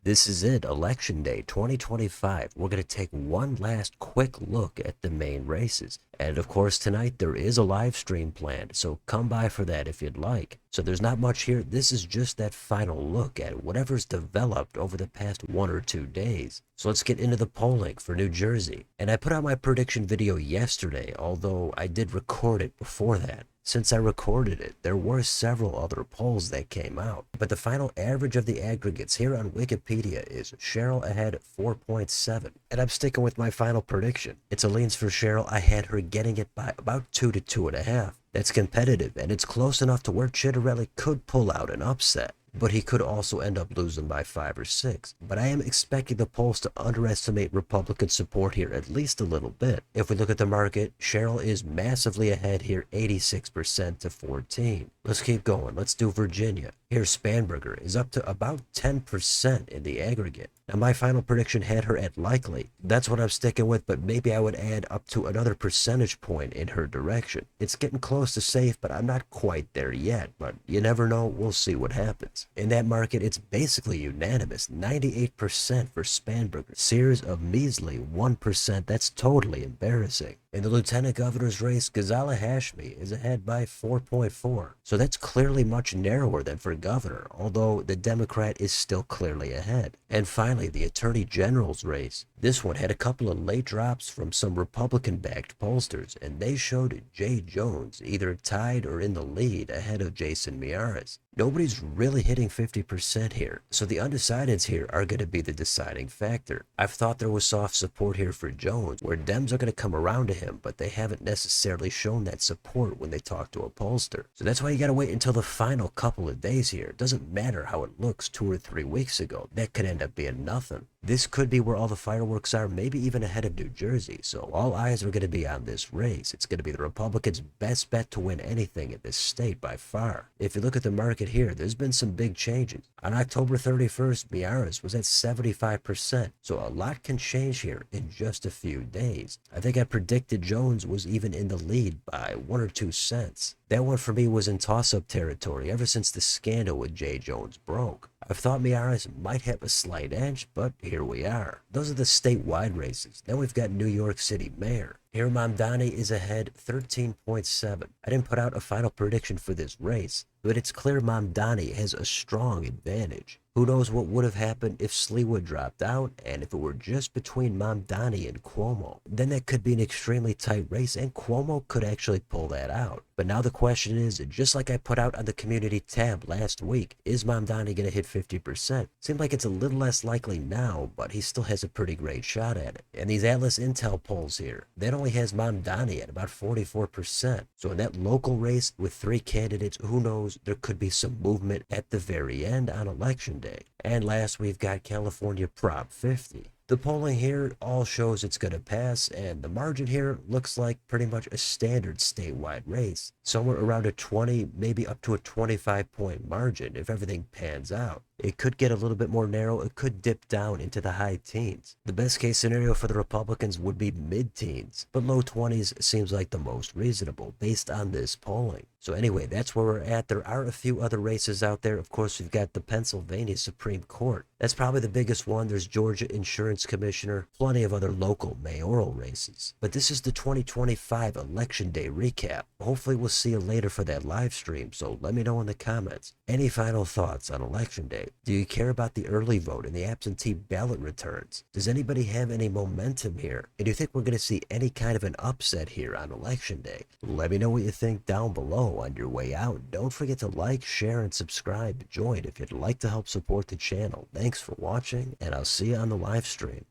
This is it, Election Day 2025. We're going to take one last quick look at the main races. And of course, tonight there is a live stream planned, so come by for that if you'd like. So there's not much here. This is just that final look at whatever's developed over the past 1 or 2 days. So let's get into the polling for New Jersey. And I put out my prediction video yesterday, although I did record it before that. Since I recorded it, there were several other polls that came out, but the final average of the aggregates here on Wikipedia is Cheryl ahead 4.7, and I'm sticking with my final prediction. It's a leans for Cheryl. I had her getting it by about 2 to 2.5. That's competitive, and it's close enough to where Chitterelli could pull out an upset, but he could also end up losing by 5 or 6. But I am expecting the polls to underestimate Republican support here at least a little bit. If we look at the market, Cheryl is massively ahead here, 86% to 14. Let's keep going. Let's do Virginia. Here, Spanberger is up to about 10% in the aggregate. Now, my final prediction had her at likely. That's what I'm sticking with, but maybe I would add up to another percentage point in her direction. It's getting close to safe, but I'm not quite there yet. But you never know. We'll see what happens. In that market, it's basically unanimous. 98% for Spanberger. Sears of measly 1%. That's totally embarrassing. In the lieutenant governor's race, Ghazala Hashmi is ahead by 4.4. So that's clearly much narrower than for governor, although the Democrat is still clearly ahead. And finally, the attorney general's race. This one had a couple of late drops from some Republican-backed pollsters, and they showed Jay Jones either tied or in the lead ahead of Jason Miyares. Nobody's really hitting 50% here, so the undecideds here are going to be the deciding factor. I've thought there was soft support here for Jones, where Dems are going to come around to him, but they haven't necessarily shown that support when they talk to a pollster. So that's why you got to wait until the final couple of days here. It doesn't matter how it looks 2 or 3 weeks ago. That could end up being nothing. This could be where all the fireworks are, maybe even ahead of New Jersey. So all eyes are going to be on this race. It's going to be the Republicans' best bet to win anything in this state by far. If you look at the market here, there's been some big changes. On October 31st, Miyares was at 75%. So a lot can change here in just a few days. I think I predicted Jones was even in the lead by 1 or 2 cents. That one for me was in toss-up territory ever since the scandal with Jay Jones broke. I've thought Miyares might have a slight edge, but here we are. Those are the statewide races. Then we've got New York City Mayor. Here Mamdani is ahead 13.7. I didn't put out a final prediction for this race, but it's clear Mamdani has a strong advantage. Who knows what would have happened if Sleewood dropped out, and if it were just between Mamdani and Cuomo. Then that could be an extremely tight race, and Cuomo could actually pull that out. But now the question is, just like I put out on the community tab last week, is Mamdani going to hit 50%? Seems like it's a little less likely now, but he still has a pretty great shot at it. And these Atlas Intel polls here, that only has Mamdani at about 44%. So in that local race with 3 candidates, who knows, there could be some movement at the very end on election day. And last, we've got California Prop 50. The polling here all shows it's going to pass, and the margin here looks like pretty much a standard statewide race. Somewhere around a 20, maybe up to a 25-point margin if everything pans out. It could get a little bit more narrow. It could dip down into the high teens. The best case scenario for the Republicans would be mid-teens, but low 20s seems like the most reasonable based on this polling. So anyway, that's where we're at. There are a few other races out there. Of course, we've got the Pennsylvania Supreme Court. That's probably the biggest one. There's Georgia Insurance Commissioner, plenty of other local mayoral races. But this is the 2025 Election Day recap. Hopefully we'll see you later for that live stream, so let me know in the comments. Any final thoughts on Election Day? Do you care about the early vote and the absentee ballot returns? Does anybody have any momentum here? And do you think we're going to see any kind of an upset here on Election Day? Let me know what you think down below on your way out. Don't forget to like, share, and subscribe. Join if you'd like to help support the channel. Thanks for watching, and I'll see you on the live stream.